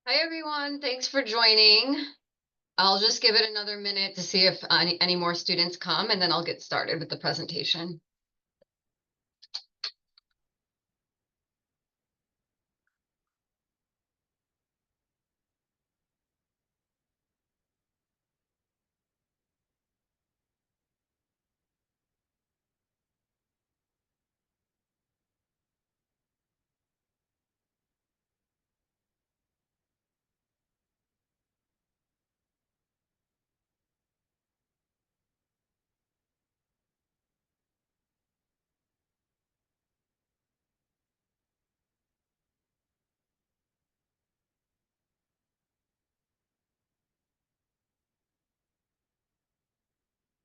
Hi, everyone. Thanks for joining. I'll just give it another minute to see if any more students come, and then I'll get started with the presentation.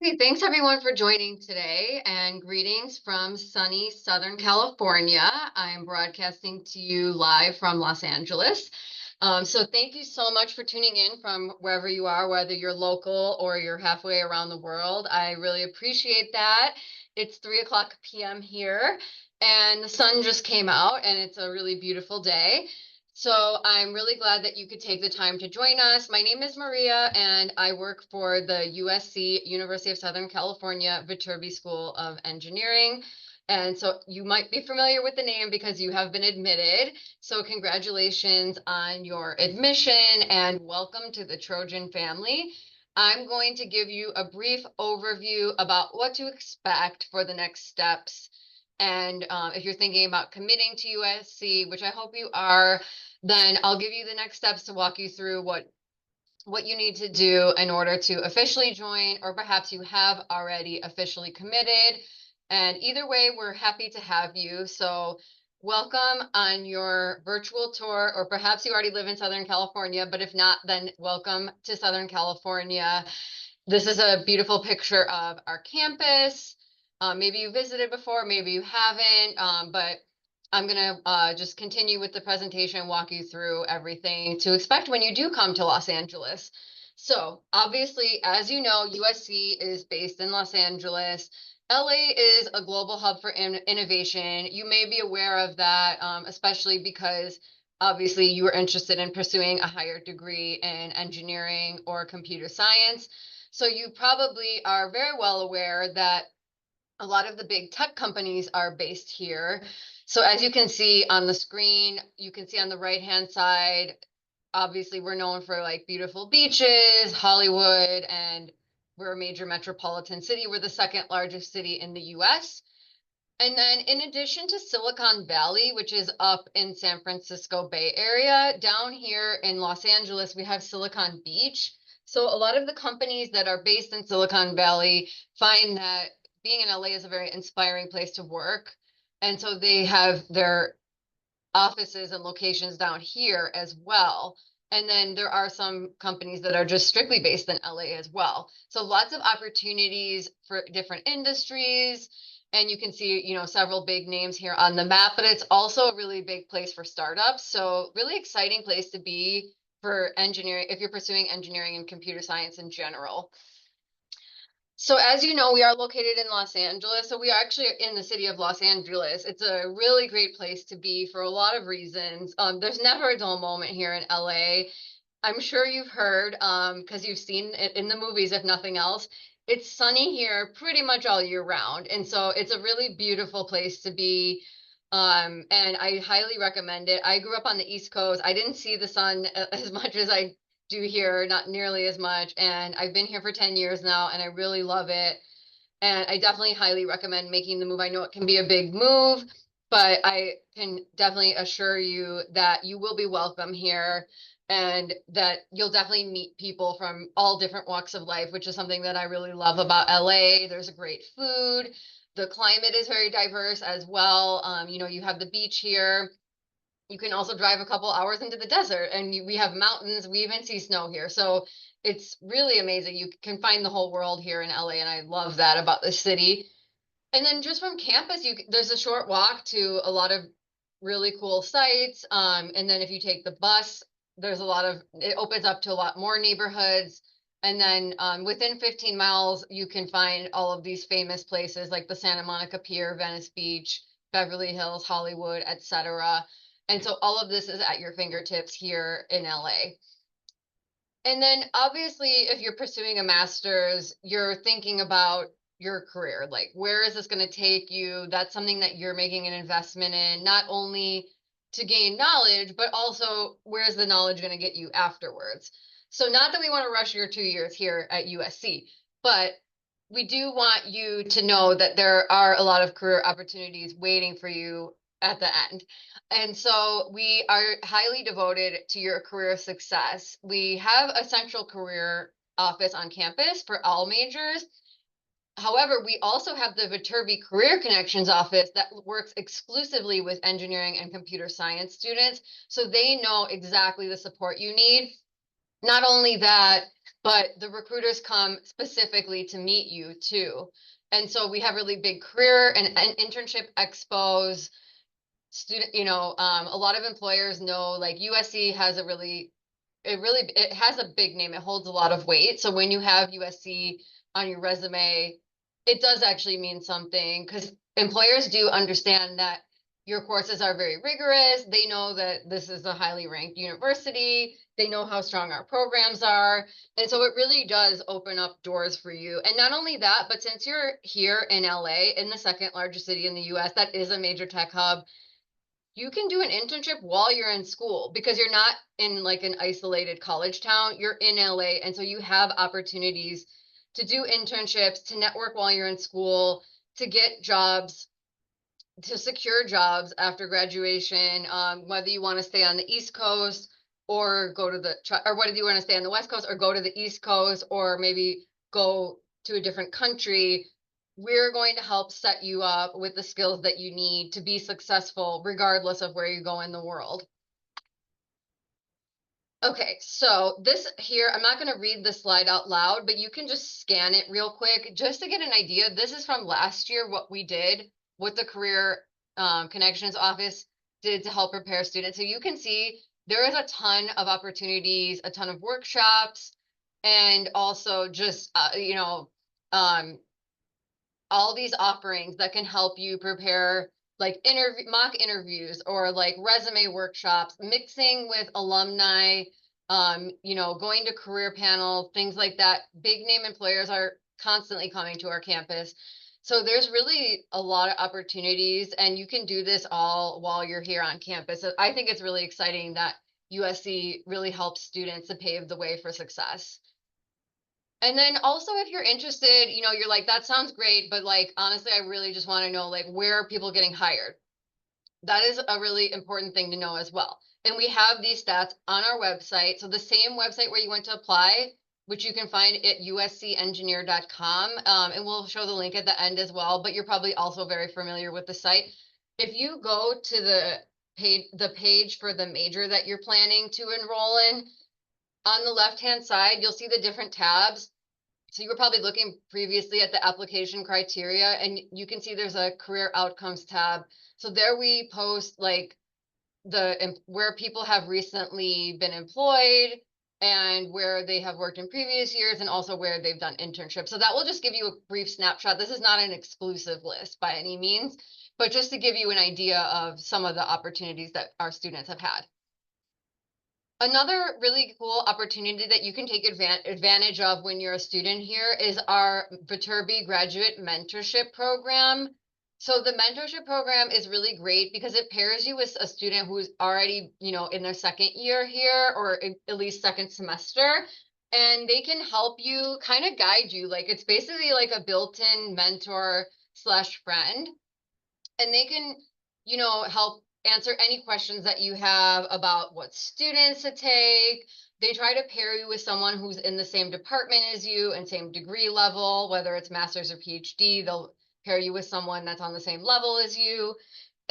Okay, thanks everyone for joining today, and greetings from sunny Southern California. I'm broadcasting to you live from Los Angeles. So thank you so much for tuning in from wherever you are, whether you're local or you're halfway around the world. I really appreciate that. It's 3 o'clock p.m. here, and the sun just came out, and it's a really beautiful day. So I'm really glad that you could take the time to join us. My name is Maria, and I work for the USC, University of Southern California, Viterbi School of Engineering. And so you might be familiar with the name because you have been admitted. So congratulations on your admission and welcome to the Trojan family. I'm going to give you a brief overview about what to expect for the next steps. And if you're thinking about committing to USC, which I hope you are, then I'll give you the next steps to walk you through what you need to do in order to officially join, or perhaps you have already officially committed. And either way, we're happy to have you. So welcome on your virtual tour, or perhaps you already live in Southern California, but if not, then welcome to Southern California. This is a beautiful picture of our campus. Maybe you visited before, maybe you haven't, but I'm gonna just continue with the presentation, walk you through everything to expect when you do come to Los Angeles. So obviously, as you know, USC is based in Los Angeles. LA is a global hub for innovation. You may be aware of that, especially because obviously you were interested in pursuing a higher degree in engineering or computer science. So you probably are very well aware that a lot of the big tech companies are based here. So as you can see on the screen, you can see on the right-hand side, obviously we're known for like beautiful beaches, Hollywood, and we're a major metropolitan city. We're the second largest city in the US. And then in addition to Silicon Valley, which is up in San Francisco Bay Area, down here in Los Angeles, we have Silicon Beach. So a lot of the companies that are based in Silicon Valley find that being in LA is a very inspiring place to work. And so they have their offices and locations down here as well. And then there are some companies that are just strictly based in LA as well. So lots of opportunities for different industries. And you can see, several big names here on the map, but it's also a really big place for startups. So really exciting place to be for engineering if you're pursuing engineering and computer science in general. So as you know, we are located in Los Angeles. So we are actually in the city of Los Angeles. It's a really great place to be for a lot of reasons. There's never a dull moment here in LA. I'm sure you've heard, because you've seen it in the movies, if nothing else. It's sunny here pretty much all year round. And so it's a really beautiful place to be. And I highly recommend it. I grew up on the East Coast. I didn't see the sun as much as I do here, not nearly as much. And I've been here for 10 years now, and I really love it. And I definitely highly recommend making the move. I know it can be a big move, but I can definitely assure you that you will be welcome here and that you'll definitely meet people from all different walks of life, which is something that I really love about LA. There's a great food. The climate is very diverse as well. You have the beach here. You can also drive a couple hours into the desert, and we have mountains. We even see snow here. So it's really amazing. You can find the whole world here in LA, and I love that about the city. And then just from campus, there's a short walk to a lot of really cool sites. And then if you take the bus, it opens up to a lot more neighborhoods. And then within 15 miles, you can find all of these famous places like the Santa Monica Pier, Venice Beach, Beverly Hills, Hollywood, etc. And so all of this is at your fingertips here in LA. And then obviously, if you're pursuing a master's, you're thinking about your career. Like, where is this going to take you? That's something that you're making an investment in, not only to gain knowledge, but also where's the knowledge going to get you afterwards? So, not that we want to rush your 2 years here at USC, but we do want you to know that there are a lot of career opportunities waiting for you at the end. And so we are highly devoted to your career success. We have a central career office on campus for all majors. However, we also have the Viterbi Career Connections office that works exclusively with engineering and computer science students. So they know exactly the support you need. Not only that, but the recruiters come specifically to meet you too. And so we have really big career and internship expos. A lot of employers know like USC has it has a big name. It holds a lot of weight. So when you have USC on your resume, it does actually mean something because employers do understand that your courses are very rigorous. They know that this is a highly ranked university. They know how strong our programs are. And so it really does open up doors for you. And not only that, but since you're here in LA, in the second largest city in the US, that is a major tech hub, you can do an internship while you're in school because you're not in like an isolated college town. You're in LA. And so you have opportunities to do internships, to network while you're in school, to get jobs, to secure jobs after graduation, whether you want to stay on the East Coast or or whether you want to stay on the West Coast or go to the East Coast or maybe go to a different country. We're going to help set you up with the skills that you need to be successful, regardless of where you go in the world. Okay, so this here, I'm not going to read the slide out loud, but you can just scan it real quick just to get an idea. This is from last year, what we did, what the Career Connections Office did to help prepare students. So you can see there is a ton of opportunities, a ton of workshops, and also just, all these offerings that can help you prepare like mock interviews or like resume workshops, mixing with alumni, going to career panels, things like that. Big name employers are constantly coming to our campus. So there's really a lot of opportunities and you can do this all while you're here on campus. So I think it's really exciting that USC really helps students to pave the way for success. And then also if you're interested, you're like, that sounds great, but like honestly, I really just want to know like where are people getting hired? That is a really important thing to know as well. And we have these stats on our website. So the same website where you went to apply, which you can find at uscengineer.com. And we'll show the link at the end as well, but you're probably also very familiar with the site. If you go to the page for the major that you're planning to enroll in, on the left-hand side, you'll see the different tabs. So you were probably looking previously at the application criteria and you can see there's a career outcomes tab. So there we post like where people have recently been employed and where they have worked in previous years and also where they've done internships. So that will just give you a brief snapshot. This is not an exclusive list by any means, but just to give you an idea of some of the opportunities that our students have had. Another really cool opportunity that you can take advantage of when you're a student here is our Viterbi Graduate Mentorship Program. So the mentorship program is really great because it pairs you with a student who's already, in their second year here or at least second semester, and they can help you kind of guide you. Like it's basically like a built-in mentor slash friend, and they can, help answer any questions that you have about what students to take. They try to pair you with someone who's in the same department as you and same degree level, whether it's master's or PhD, they'll pair you with someone that's on the same level as you.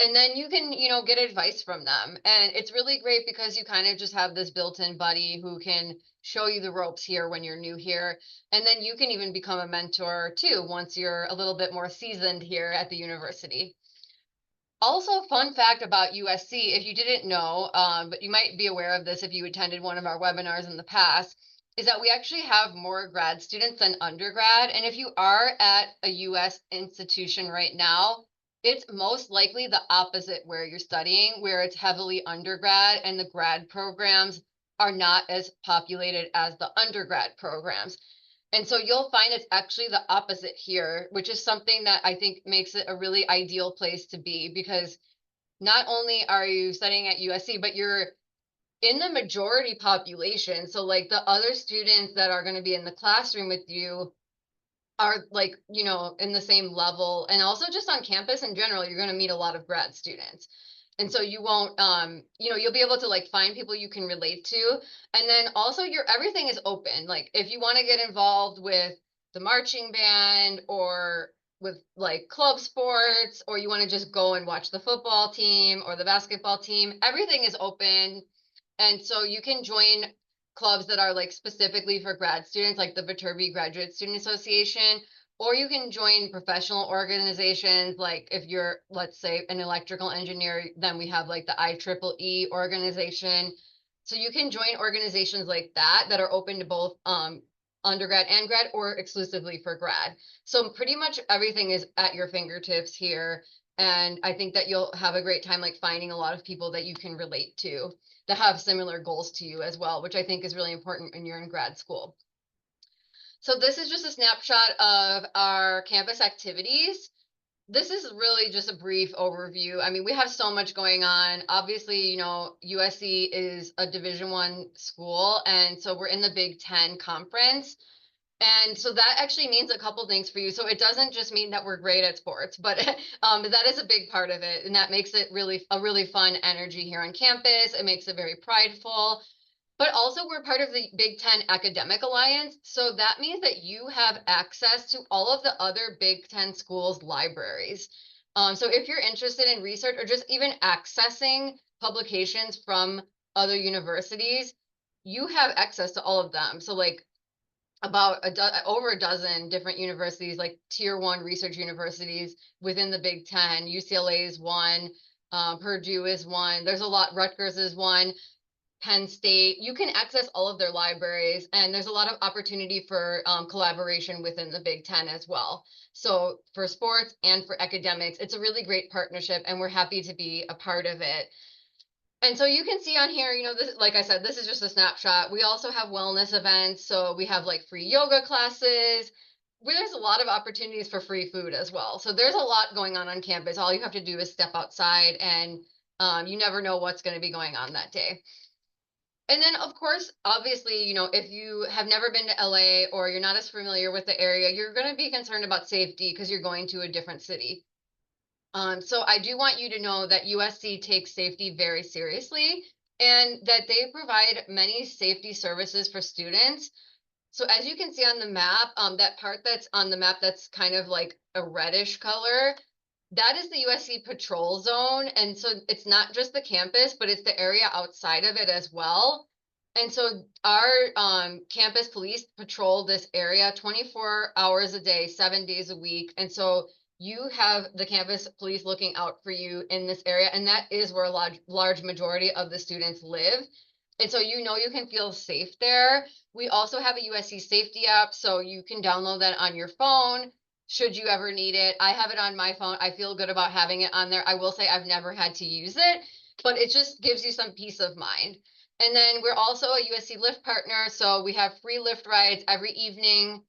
And then you can, get advice from them. And it's really great because you kind of just have this built-in buddy who can show you the ropes here when you're new here. And then you can even become a mentor too once you're a little bit more seasoned here at the university. Also, fun fact about USC, if you didn't know, but you might be aware of this if you attended one of our webinars in the past, is that we actually have more grad students than undergrad. And if you are at a US institution right now, It's most likely the opposite where you're studying, where it's heavily undergrad and the grad programs are not as populated as the undergrad programs. And so you'll find it's actually the opposite here, which is something that I think makes it a really ideal place to be because not only are you studying at USC, but you're in the majority population. So, like the other students that are going to be in the classroom with you are like, in the same level. And also just on campus in general, you're going to meet a lot of grad students. And so you won't, you'll be able to like find people you can relate to. And then also your everything is open. Like if you want to get involved with the marching band or with like club sports, or you want to just go and watch the football team or the basketball team, everything is open. And so you can join clubs that are like specifically for grad students, like the Viterbi Graduate Student Association, or you can join professional organizations. Like if you're, let's say, an electrical engineer, then we have like the IEEE organization. So you can join organizations like that that are open to both undergrad and grad or exclusively for grad. So pretty much everything is at your fingertips here. And I think that you'll have a great time like finding a lot of people that you can relate to that have similar goals to you as well, which I think is really important when you're in grad school. So this is just a snapshot of our campus activities. This is really just a brief overview. I mean, we have so much going on. Obviously, USC is a Division I school, and so we're in the Big Ten Conference. And so that actually means a couple things for you. So it doesn't just mean that we're great at sports, but that is a big part of it. And that makes it really a really fun energy here on campus. It makes it very prideful. But also, we're part of the Big Ten Academic Alliance. So that means that you have access to all of the other Big Ten schools' libraries. So if you're interested in research or just even accessing publications from other universities, you have access to all of them. So, like, about over a dozen different universities, like tier 1 research universities within the Big Ten. UCLA is one, Purdue is one. There's a lot. Rutgers is one. Penn State. You can access all of their libraries, and there's a lot of opportunity for collaboration within the Big Ten as well. So for sports and for academics, it's a really great partnership, and we're happy to be a part of it. And so you can see on here, this, like I said, this is just a snapshot. We also have wellness events. So we have like free yoga classes. There's a lot of opportunities for free food as well. So there's a lot going on campus. All you have to do is step outside, and you never know what's going to be going on that day. And then, of course, obviously, if you have never been to LA or you're not as familiar with the area, you're going to be concerned about safety because you're going to a different city. So I do want you to know that USC takes safety very seriously and that they provide many safety services for students. So as you can see on the map, that part that's on the map that's kind of like a reddish color, that is the USC patrol zone. And so it's not just the campus, but it's the area outside of it as well. And so our campus police patrol this area 24 hours a day, 7 days a week. And so you have the campus police looking out for you in this area. And that is where a large majority of the students live. And so you can feel safe there. We also have a USC safety app, so you can download that on your phone should you ever need it. I have it on my phone. I feel good about having it on there. I will say I've never had to use it, but it just gives you some peace of mind. And then we're also a USC Lyft partner, so we have free Lyft rides every evening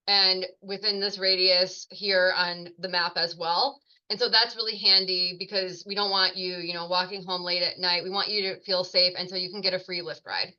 and within this radius here on the map as well. And so that's really handy because we don't want you, walking home late at night. We want you to feel safe, and so you can get a free Lyft ride.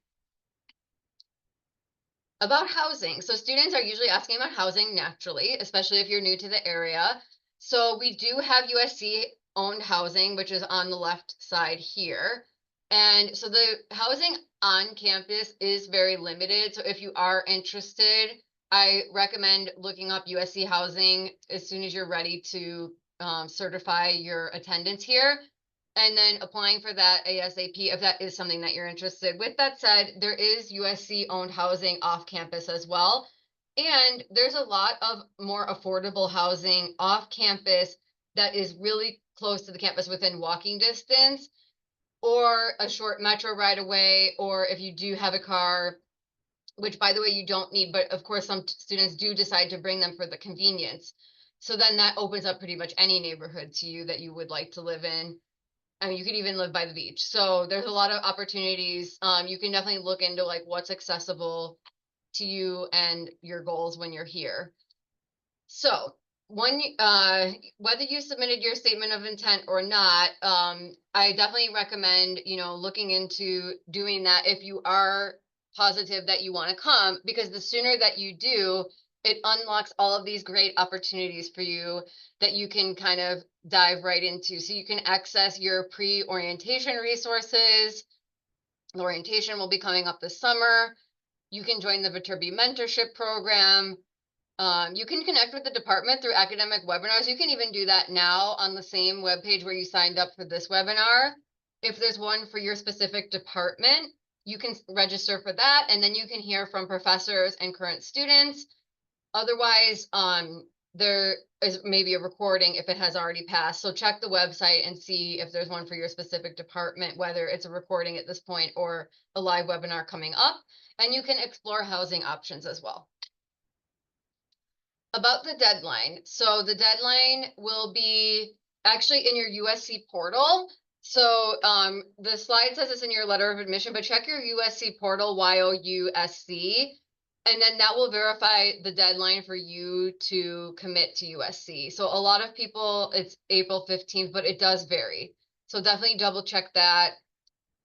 About housing. So students are usually asking about housing naturally, especially if you're new to the area. So we do have USC owned housing, which is on the left side here. And so the housing on campus is very limited. So if you are interested, I recommend looking up USC housing as soon as you're ready to certify your attendance here, and then applying for that ASAP if that is something that you're interested. With that said, there is USC owned housing off campus as well. And there's a lot of more affordable housing off campus that is really close to the campus within walking distance or a short metro ride away, or if you do have a car, which by the way, you don't need, but of course, some students do decide to bring them for the convenience. So then that opens up pretty much any neighborhood to you that you would like to live in. I mean, you could even live by the beach. So there's a lot of opportunities. You can definitely look into like what's accessible to you and your goals when you're here. So whether you submitted your statement of intent or not, I definitely recommend, looking into doing that if you are positive that you want to come, because the sooner that you do, it unlocks all of these great opportunities for you that you can kind of dive right into. So you can access your pre-orientation resources. The orientation will be coming up this summer. You can join the Viterbi mentorship program. You can connect with the department through academic webinars. You can even do that now on the same webpage where you signed up for this webinar. If there's one for your specific department, you can register for that, and then you can hear from professors and current students. Otherwise, there is maybe a recording if it has already passed. So check the website and see if there's one for your specific department, whether it's a recording at this point or a live webinar coming up. And you can explore housing options as well. About the deadline. So the deadline will be actually in your USC portal. So the slide says it's in your letter of admission, but check your USC portal, YOUSC, and then that will verify the deadline for you to commit to USC. So a lot of people, it's April 15th, but it does vary. So definitely double check that.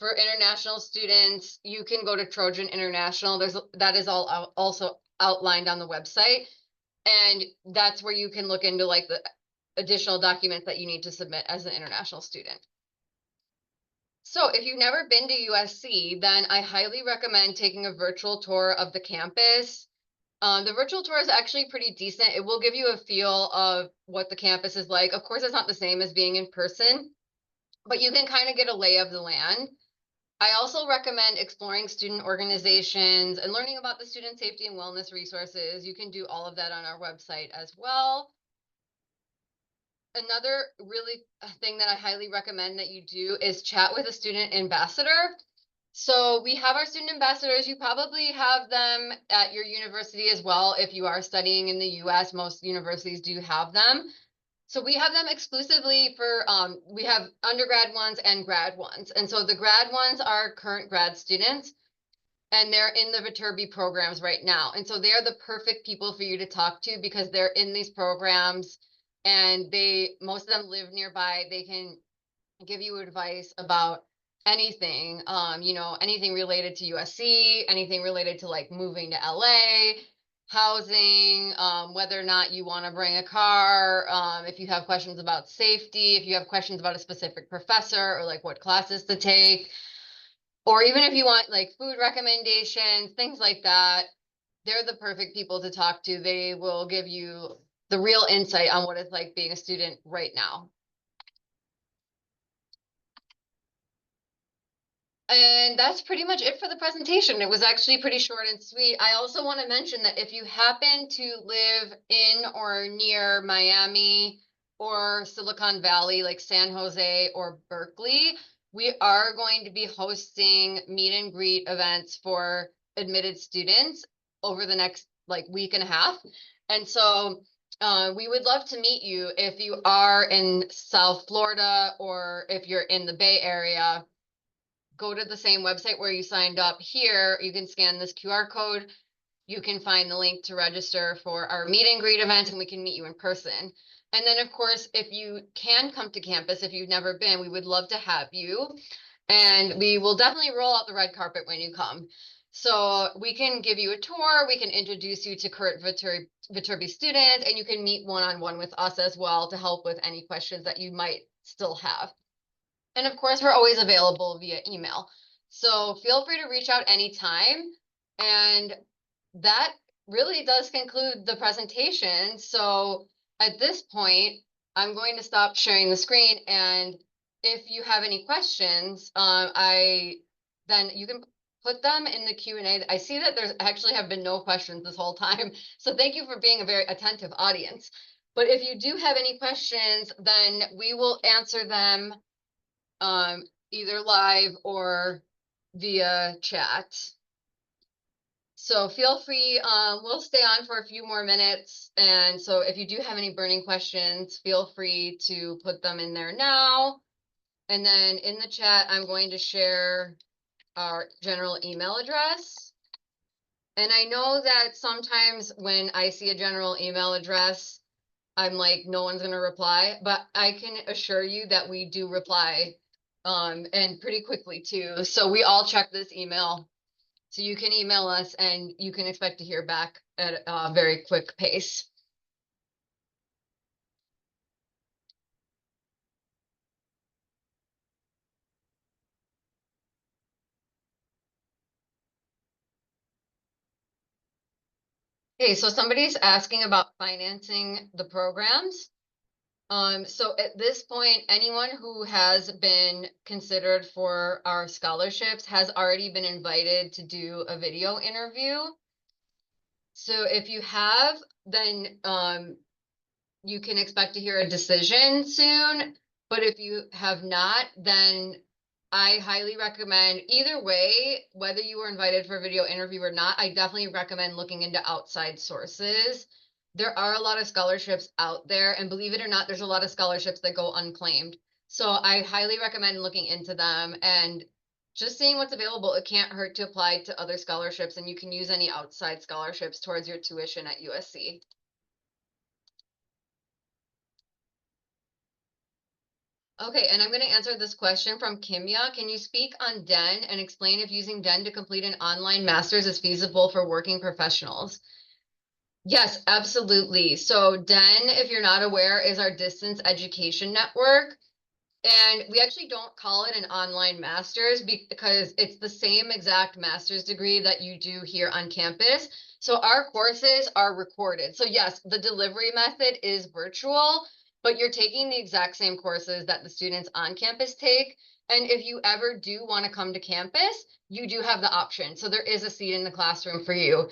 For international students, you can go to Trojan International. That is all also outlined on the website. And that's where you can look into like the additional documents that you need to submit as an international student. So if you've never been to USC, then I highly recommend taking a virtual tour of the campus. The virtual tour is actually pretty decent. It will give you a feel of what the campus is like. Of course, it's not the same as being in person, but you can kind of get a lay of the land. I also recommend exploring student organizations and learning about the student safety and wellness resources. You can do all of that on our website as well. Another really thing that I highly recommend that you do is chat with a student ambassador. So we have our student ambassadors. You probably have them at your university as well. If you are studying in the US, most universities do have them. So we have them exclusively for, we have undergrad ones and grad ones. And so the grad ones are current grad students, and they're in the Viterbi programs right now. And so they're the perfect people for you to talk to because they're in these programs and most of them live nearby. They can give you advice about anything, anything related to USC, anything related to like moving to LA, housing, whether or not you want to bring a car, if you have questions about safety, if you have questions about a specific professor or like what classes to take, or even if you want like food recommendations, things like that. They're the perfect people to talk to. They will give you the real insight on what it's like being a student right now. And that's pretty much it for the presentation. It was actually pretty short and sweet. I also want to mention that if you happen to live in or near Miami or Silicon Valley, like San Jose or Berkeley, we are going to be hosting meet and greet events for admitted students over the next like week and a half. And so we would love to meet you if you are in South Florida or if you're in the Bay Area. Go to the same website where you signed up here. You can scan this QR code. You can find the link to register for our meet and greet event, and we can meet you in person. And then, of course, if you can come to campus, if you've never been, we would love to have you. And we will definitely roll out the red carpet when you come. So we can give you a tour. We can introduce you to current Viterbi students, and you can meet one-on-one with us as well to help with any questions that you might still have. And of course, we're always available via email. So feel free to reach out anytime. And that really does conclude the presentation. So at this point, I'm going to stop sharing the screen. And if you have any questions, then you can put them in the Q&A. I see that there's actually have been no questions this whole time. So thank you for being a very attentive audience. But if you do have any questions, then we will answer them either live or via chat. So feel free, we'll stay on for a few more minutes. And so if you do have any burning questions, feel free to put them in there now. And then in the chat, I'm going to share our general email address. And I know that sometimes when I see a general email address, I'm like, no one's going to reply, but I can assure you that we do reply, and pretty quickly too. So we all check this email. So you can email us and you can expect to hear back at a very quick pace. Okay, so somebody's asking about financing the programs. So at this point, anyone who has been considered for our scholarships has already been invited to do a video interview. So if you have, then you can expect to hear a decision soon. But if you have not, then I highly recommend either way, whether you were invited for a video interview or not, I definitely recommend looking into outside sources. There are a lot of scholarships out there, and believe it or not, there's a lot of scholarships that go unclaimed. So I highly recommend looking into them and just seeing what's available. It can't hurt to apply to other scholarships, and you can use any outside scholarships towards your tuition at USC. Okay, and I'm going to answer this question from Kimya. Can you speak on DEN and explain if using DEN to complete an online master's is feasible for working professionals? Yes, absolutely. So DEN, if you're not aware, is our distance education network. And we actually don't call it an online master's because it's the same exact master's degree that you do here on campus. So our courses are recorded. So yes, the delivery method is virtual, but you're taking the exact same courses that the students on campus take. And if you ever do want to come to campus, you do have the option. So there is a seat in the classroom for you.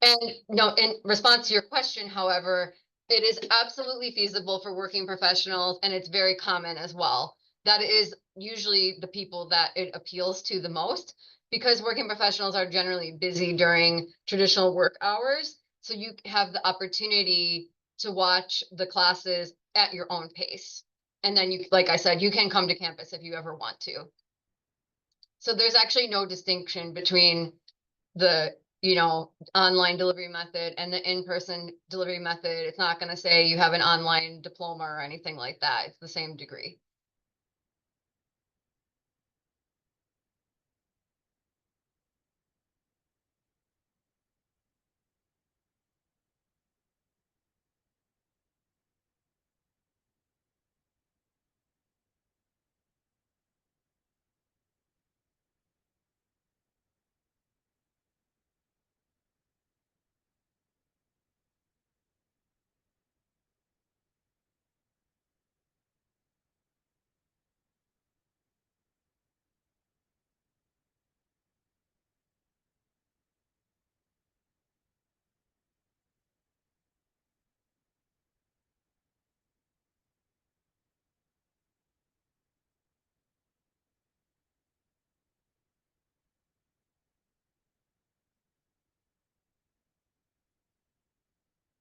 And no, in response to your question, however, it is absolutely feasible for working professionals, and it's very common as well. That is usually the people that it appeals to the most, because working professionals are generally busy during traditional work hours. So you have the opportunity to watch the classes at your own pace. And then you, like I said, you can come to campus if you ever want to. So there's actually no distinction between the online delivery method and the in-person delivery method. It's not going to say you have an online diploma or anything like that. It's the same degree.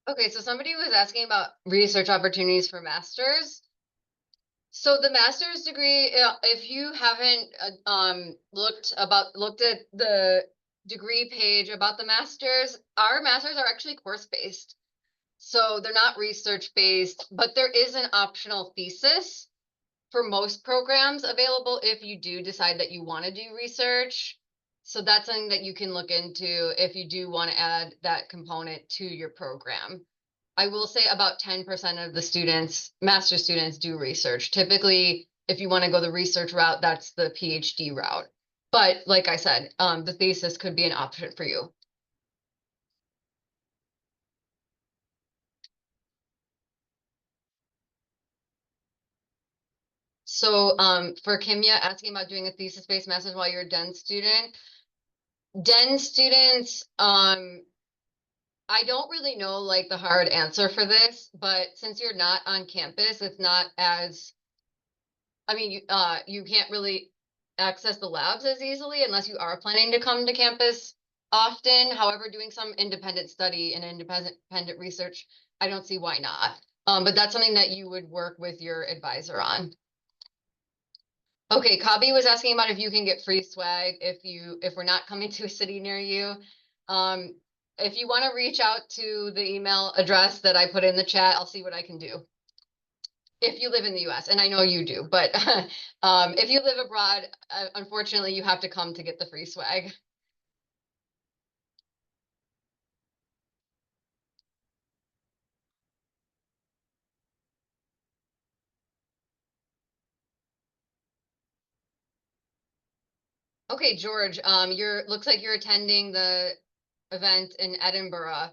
Okay, so somebody was asking about research opportunities for masters. So the master's degree, if you haven't looked at the degree page about the masters, our masters are actually course based. So they're not research based, but there is an optional thesis for most programs available if you do decide that you want to do research. So that's something that you can look into if you do want to add that component to your program. I will say about 10% of the students, master students, do research. Typically, if you want to go the research route, that's the PhD route. But like I said, the thesis could be an option for you. So for Kimya asking about doing a thesis-based master's while you're a DEN student, DEN students, I don't really know like the hard answer for this, but since you're not on campus, it's not as, I mean, you can't really access the labs as easily unless you are planning to come to campus often. However, doing some independent study and independent research, I don't see why not. But that's something that you would work with your advisor on. Okay, Kabi was asking about if you can get free swag if we're not coming to a city near you. Um, if you want to reach out to the email address that I put in the chat, I'll see what I can do. If you live in the US, and I know you do, but if you live abroad, unfortunately, you have to come to get the free swag. Okay, George, looks like you're attending the event in Edinburgh.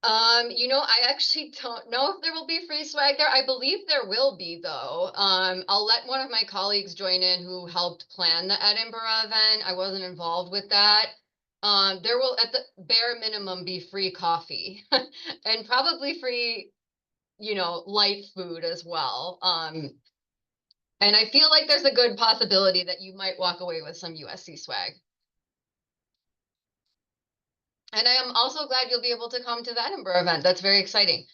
I actually don't know if there will be free swag there. I believe there will be though. I'll let one of my colleagues join in who helped plan the Edinburgh event. I wasn't involved with that. There will at the bare minimum be free coffee and probably free, light food as well. And I feel like there's a good possibility that you might walk away with some USC swag. And I am also glad you'll be able to come to the Edinburgh event. That's very exciting.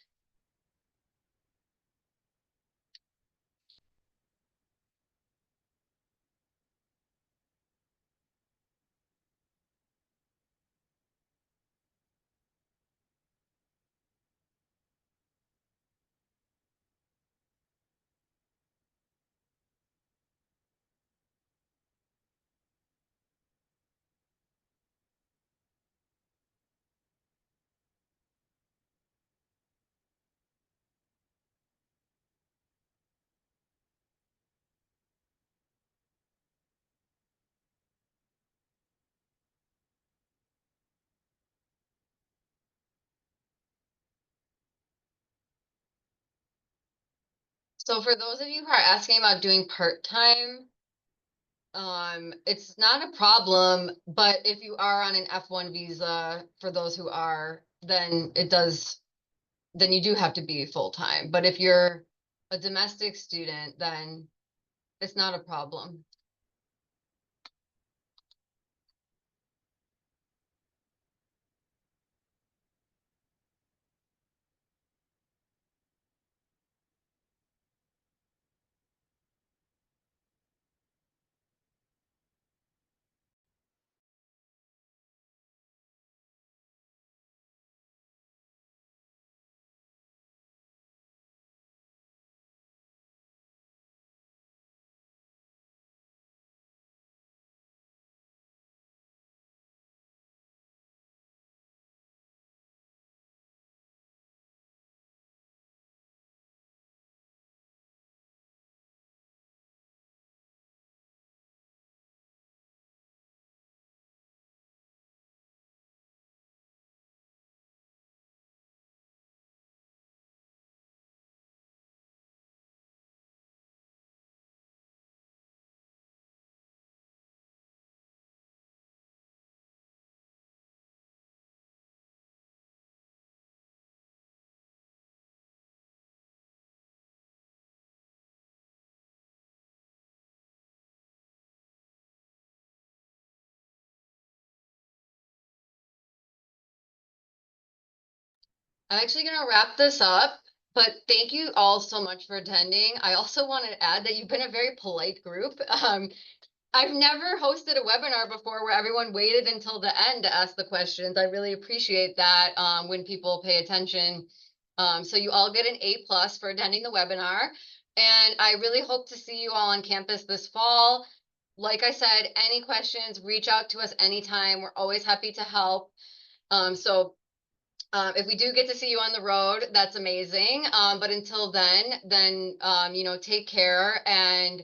So for those of you who are asking about doing part-time, it's not a problem, but if you are on an F1 visa, for those who are, then you do have to be full-time. But if you're a domestic student, then it's not a problem. I'm actually going to wrap this up, but thank you all so much for attending. I also want to add that you've been a very polite group. I've never hosted a webinar before where everyone waited until the end to ask the questions. I really appreciate that when people pay attention. So you all get an A+ for attending the webinar. And I really hope to see you all on campus this fall. Like I said, any questions, reach out to us anytime. We're always happy to help. If we do get to see you on the road, that's amazing. But until then, take care. And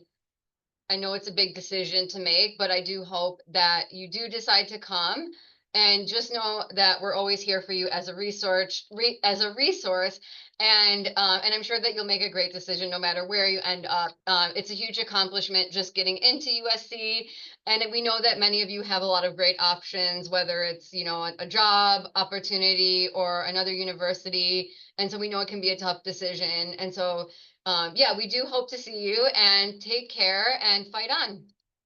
I know it's a big decision to make, but I do hope that you do decide to come. And just know that we're always here for you as a resource, and I'm sure that you'll make a great decision no matter where you end up. It's a huge accomplishment just getting into USC, and we know that many of you have a lot of great options, whether it's a job opportunity or another university, and so we know it can be a tough decision. And so yeah, we do hope to see you, and take care and fight on.